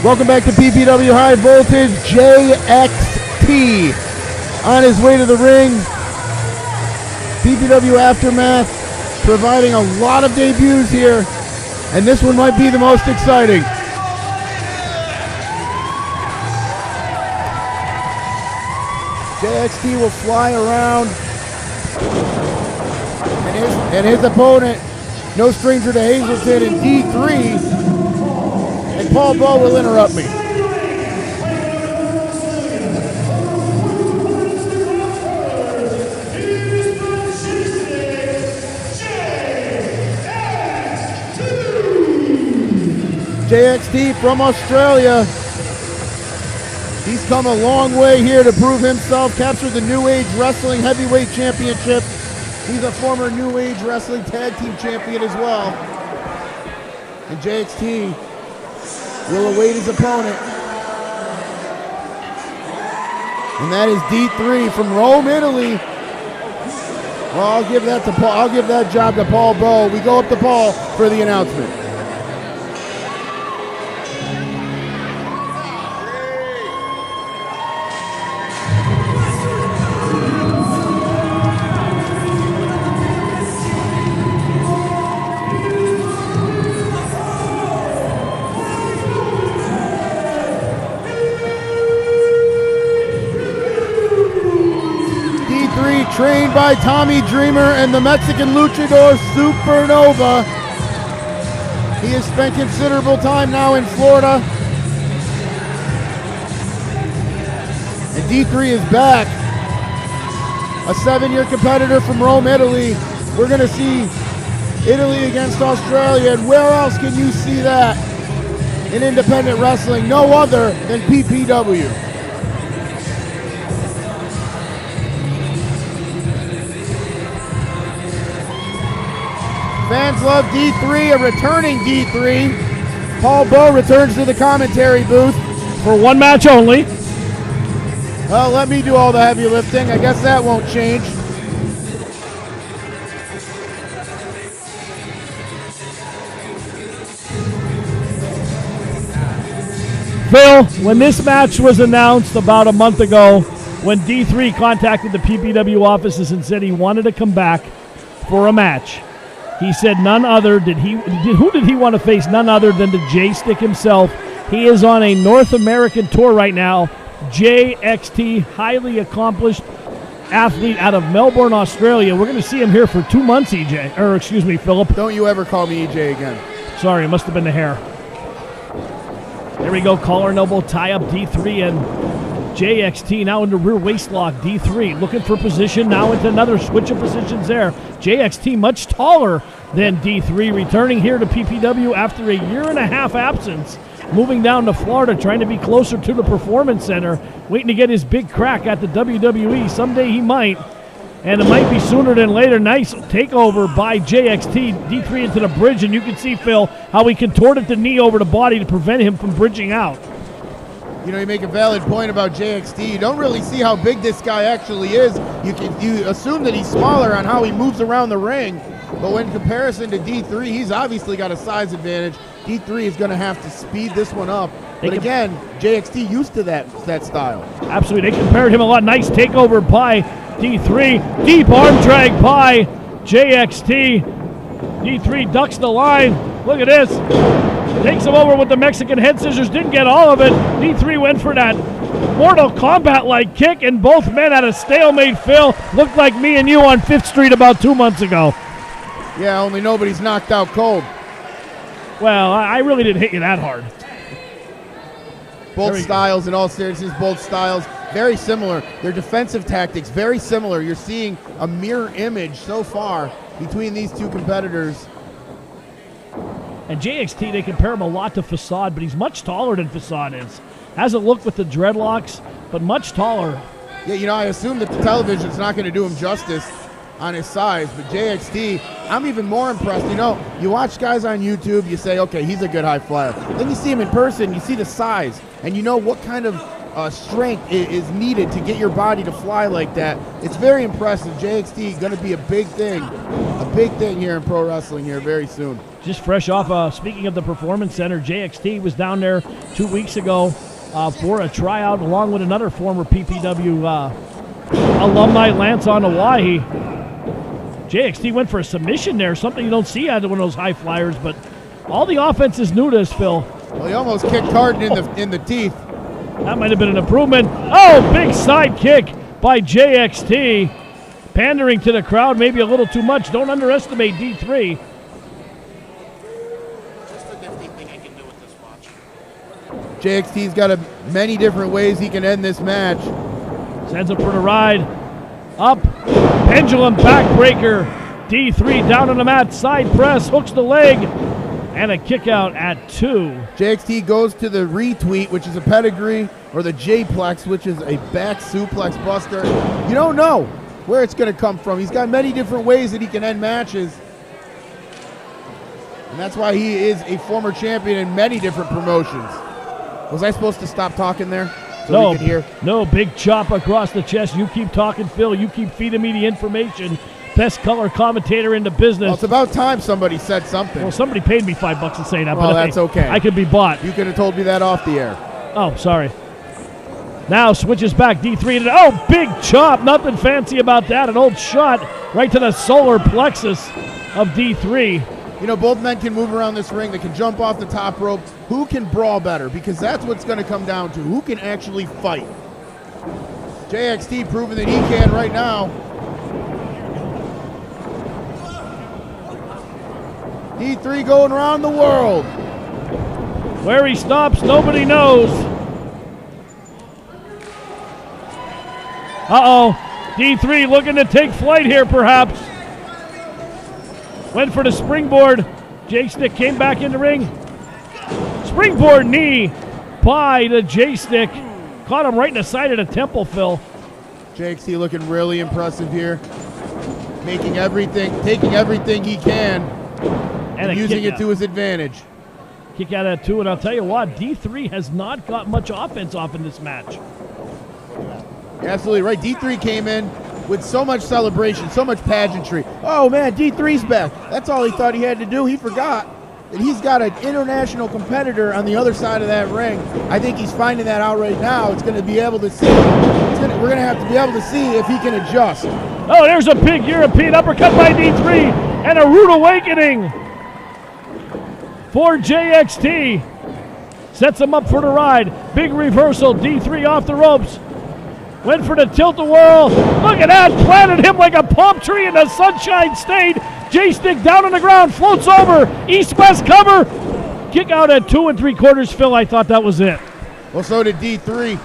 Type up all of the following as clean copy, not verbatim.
Welcome back to PPW High Voltage. JXT on his way to the ring. PPW Aftermath providing a lot of debuts here, and this one might be the most exciting. JXT will fly around, and his opponent, no stranger to Hazleton in D3, and Paul Bowe will interrupt me. JXT from Australia. He's come a long way here to prove himself, captured the New Age Wrestling Heavyweight Championship. He's a former New Age Wrestling Tag Team Champion as well. And JXT will await his opponent. And that is D3 from Rome, Italy. Well, I'll give that to Paul. I'll give that job to Paul Bowe. We go up to Paul for the announcement. Trained by Tommy Dreamer and the Mexican luchador Supernova. He has spent considerable time now in Florida. And D3 is back. A 7-year competitor from Rome, Italy. We're going to see Italy against Australia. And where else can you see that in independent wrestling? No other than PPW. Fans love D3, a returning D3. Paul Bowe returns to the commentary booth. For one match only. Well, let me do all the heavy lifting. I guess that won't change. Phil, when this match was announced about a month ago, when D3 contacted the PPW offices and said he wanted to come back for a match, he said none other who did he want to face? None other than the Jaystick himself. He is on a North American tour right now. JXT, highly accomplished athlete out of Melbourne, Australia. We're going to see him here for 2 months, Philip. Don't you ever call me EJ again. Sorry, it must have been the hair. There we go, collar and elbow tie up D3 and JXT now into rear waist lock. D3 looking for position, now into another switch of positions there. JXT much taller than D3, returning here to PPW after a 1.5 year absence, moving down to Florida, trying to be closer to the Performance Center, waiting to get his big crack at the WWE. Someday he might, and it might be sooner than later. Nice takeover by JXT. D3 into the bridge, and you can see, Phil, how he contorted the knee over the body to prevent him from bridging out. You know, you make a valid point about JXT. You don't really see how big this guy actually is. You assume that he's smaller on how he moves around the ring, but when comparison to D3, he's obviously got a size advantage. D3 is going to have to speed this one up. But again, JXT used to that style. Absolutely, they compared him a lot. Nice takeover by D3. Deep arm drag by JXT. D3 ducks the line. Look at this. Takes him over with the Mexican head scissors. Didn't get all of it. D3 went for that Mortal Kombat-like kick, and both men had a stalemate. Phil, looked like me and you on 5th Street about 2 months ago. Yeah, only nobody's knocked out cold. Well, I really didn't hit you that hard. Both styles, in all seriousness, both styles, very similar. Their defensive tactics, very similar. You're seeing a mirror image so far between these two competitors. And JXT, they compare him a lot to Facade, but he's much taller than Facade is. Has a look with the dreadlocks, but much taller. Yeah, you know, I assume that the television's not going to do him justice on his size, but JXT, I'm even more impressed. You know, you watch guys on YouTube, you say, okay, he's a good high flyer. Then you see him in person, you see the size, and you know what kind of strength is needed to get your body to fly like that. It's very impressive. JXT going to be a big thing here in pro wrestling here very soon. Just fresh off, speaking of the Performance Center, JXT was down there 2 weeks ago for a tryout along with another former PPW alumni, Lance on Hawaii. JXT went for a submission there, something you don't see out of one of those high flyers, but all the offense is new to us, Phil. Well, he almost kicked Carden in the teeth. That might have been an improvement. Oh, big side kick by JXT. Pandering to the crowd, maybe a little too much. Don't underestimate D3. JXT's got many different ways he can end this match. Sends him for the ride. Up. Pendulum backbreaker. D3 down on the mat. Side press. Hooks the leg. And a kick out at 2. JXT goes to the retweet, which is a pedigree, or the J-plex, which is a back suplex buster. You don't know where it's going to come from. He's got many different ways that he can end matches. And that's why he is a former champion in many different promotions. Was I supposed to stop talking there so we could hear? No, big chop across the chest. You keep talking, Phil. You keep feeding me the information. Best color commentator in the business. Well, it's about time somebody said something. Well, somebody paid me $5 to say that. Well, but that's okay. I could be bought. You could have told me that off the air. Oh, sorry. Now switches back D3. Oh, big chop. Nothing fancy about that. An old shot right to the solar plexus of D3. You know, both men can move around this ring. They can jump off the top rope. Who can brawl better? Because that's what's going to come down to. Who can actually fight? JXT proving that he can right now. D3 going around the world. Where he stops, nobody knows. Uh-oh. D3 looking to take flight here, perhaps. Went for the springboard. Jaystick came back in the ring. Springboard knee by the Jaystick. Caught him right in the side of the temple, Phil. JXT looking really impressive here. Taking everything he can and using it to his advantage. Kick out at 2, and I'll tell you what, D3 has not got much offense off in this match. Absolutely right. D3 came in with so much celebration, so much pageantry. Oh man, D3's back. That's all he thought he had to do. He forgot that he's got an international competitor on the other side of that ring. I think he's finding that out right now. It's going to be able to see. We're going to have to be able to see if he can adjust. Oh, there's a big European uppercut by D3 and a rude awakening for JXT. Sets him up for the ride. Big reversal. D3 off the ropes. Went for the tilt-a-whirl. Look at that. Planted him like a palm tree in the Sunshine State. Jaystick down on the ground. Floats over. East-west cover. Kick out at 2 3/4, Phil. I thought that was it. Well, so did D3.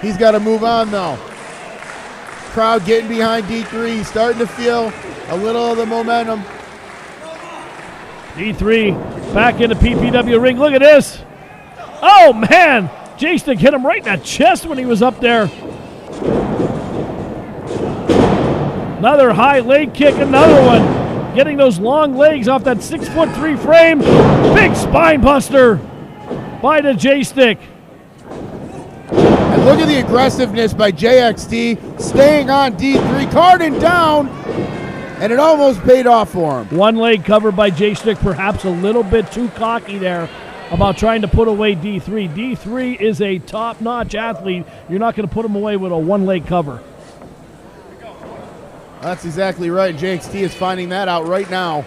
He's got to move on, though. Crowd getting behind D3. He's starting to feel a little of the momentum. D3 back in the PPW ring. Look at this. Oh, man. Jaystick hit him right in the chest when he was up there. Another high leg kick, another one. Getting those long legs off that 6'3" frame. Big spine buster by the Jaystick. And look at the aggressiveness by JXT, staying on D3. Carden down, and it almost paid off for him. One leg covered by Jaystick, perhaps a little bit too cocky there about trying to put away D3. D3 is a top-notch athlete. You're not going to put him away with a one-leg cover. That's exactly right. JXT is finding that out right now.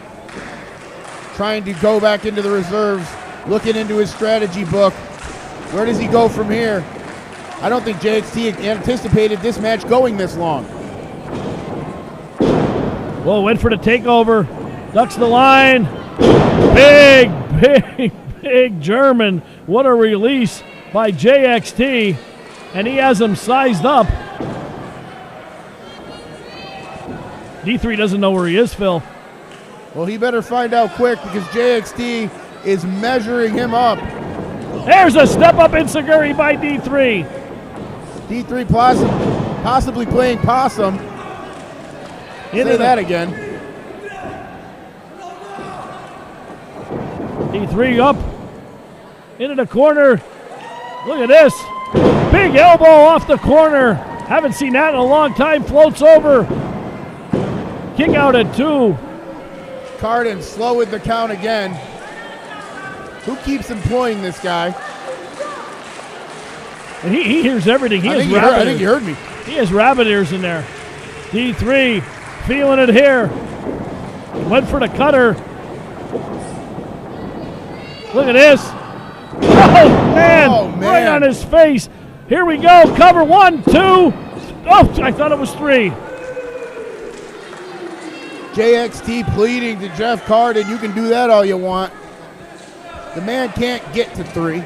Trying to go back into the reserves, looking into his strategy book. Where does he go from here? I don't think JXT anticipated this match going this long. Whoa, went for the takeover. Ducks the line. Big German. What a release by JXT. And he has him sized up. D3 doesn't know where he is, Phil. Well, he better find out quick because JXT is measuring him up. There's a step-up enziguri by D3. D3 possibly playing possum. Say that again. D3 up into the corner. Look at this. Big elbow off the corner. Haven't seen that in a long time. Floats over. Kick out at 2. Carden slow with the count again. Who keeps employing this guy? And he hears everything. I think he heard me. He has rabbit ears in there. D3 feeling it here. Went for the cutter. Look at this. Oh, man. Right on his face. Here we go. Cover 1, 2. Oh, I thought it was 3. JXT pleading to Jeff Carden, you can do that all you want. The man can't get to 3.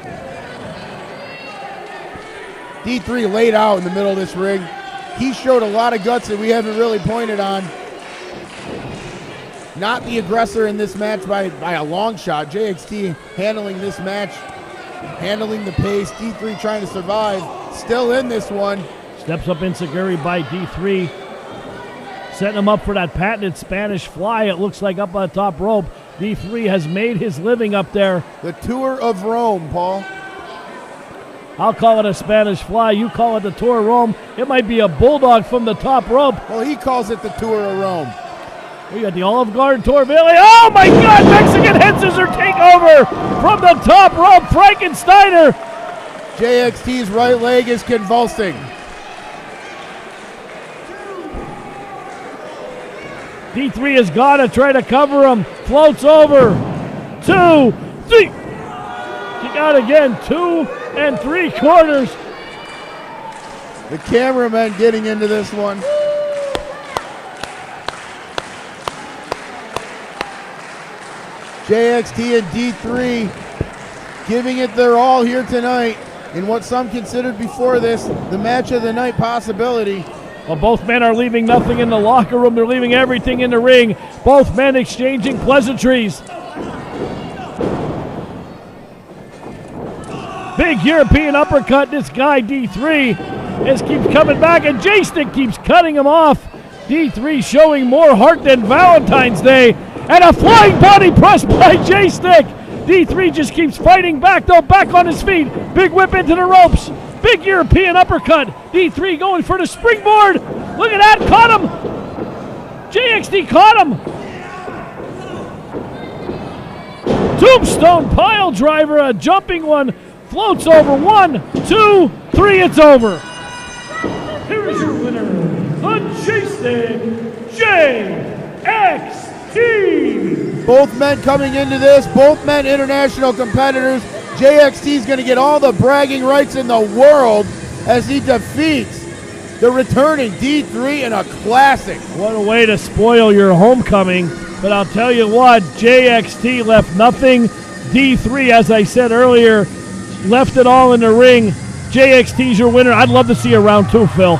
D3 laid out in the middle of this ring. He showed a lot of guts that we haven't really pointed on. Not the aggressor in this match by a long shot. JXT handling this match, handling the pace. D3 trying to survive. Still in this one. Steps up enziguri by D3. Setting him up for that patented Spanish fly, it looks like, up on the top rope. D3 has made his living up there. The Tour of Rome, Paul. I'll call it a Spanish fly. You call it the Tour of Rome. It might be a bulldog from the top rope. Well, he calls it the Tour of Rome. We got the Olive Garden Tour Valley. Oh, my God! Mexican head scissor takeover from the top rope. Frankensteiner. JXT's right leg is convulsing. D3 has got to try to cover him. Floats over. 2, 3. Kick out again. 2 3/4. The cameraman getting into this one. JXT and D3 giving it their all here tonight in what some considered before this the match of the night possibility. Well, both men are leaving nothing in the locker room. They're leaving everything in the ring. Both men exchanging pleasantries. Big European uppercut. This guy, D3, keeps coming back, and Jaystick keeps cutting him off. D3 showing more heart than Valentine's Day. And a flying body press by Jaystick. D3 just keeps fighting back, though, back on his feet. Big whip into the ropes. Big European uppercut. D3 going for the springboard. Look at that. Caught him. JXT caught him. Tombstone pile driver. A jumping one. Floats over. 1, 2, 3. It's over. Here is your winner, the Jaystick JXT. Both men coming into this. Both men international competitors. JXT is going to get all the bragging rights in the world as he defeats the returning D3 in a classic. What a way to spoil your homecoming. But I'll tell you what, JXT left nothing. D3, as I said earlier, left it all in the ring. JXT's your winner. I'd love to see a round 2, Phil.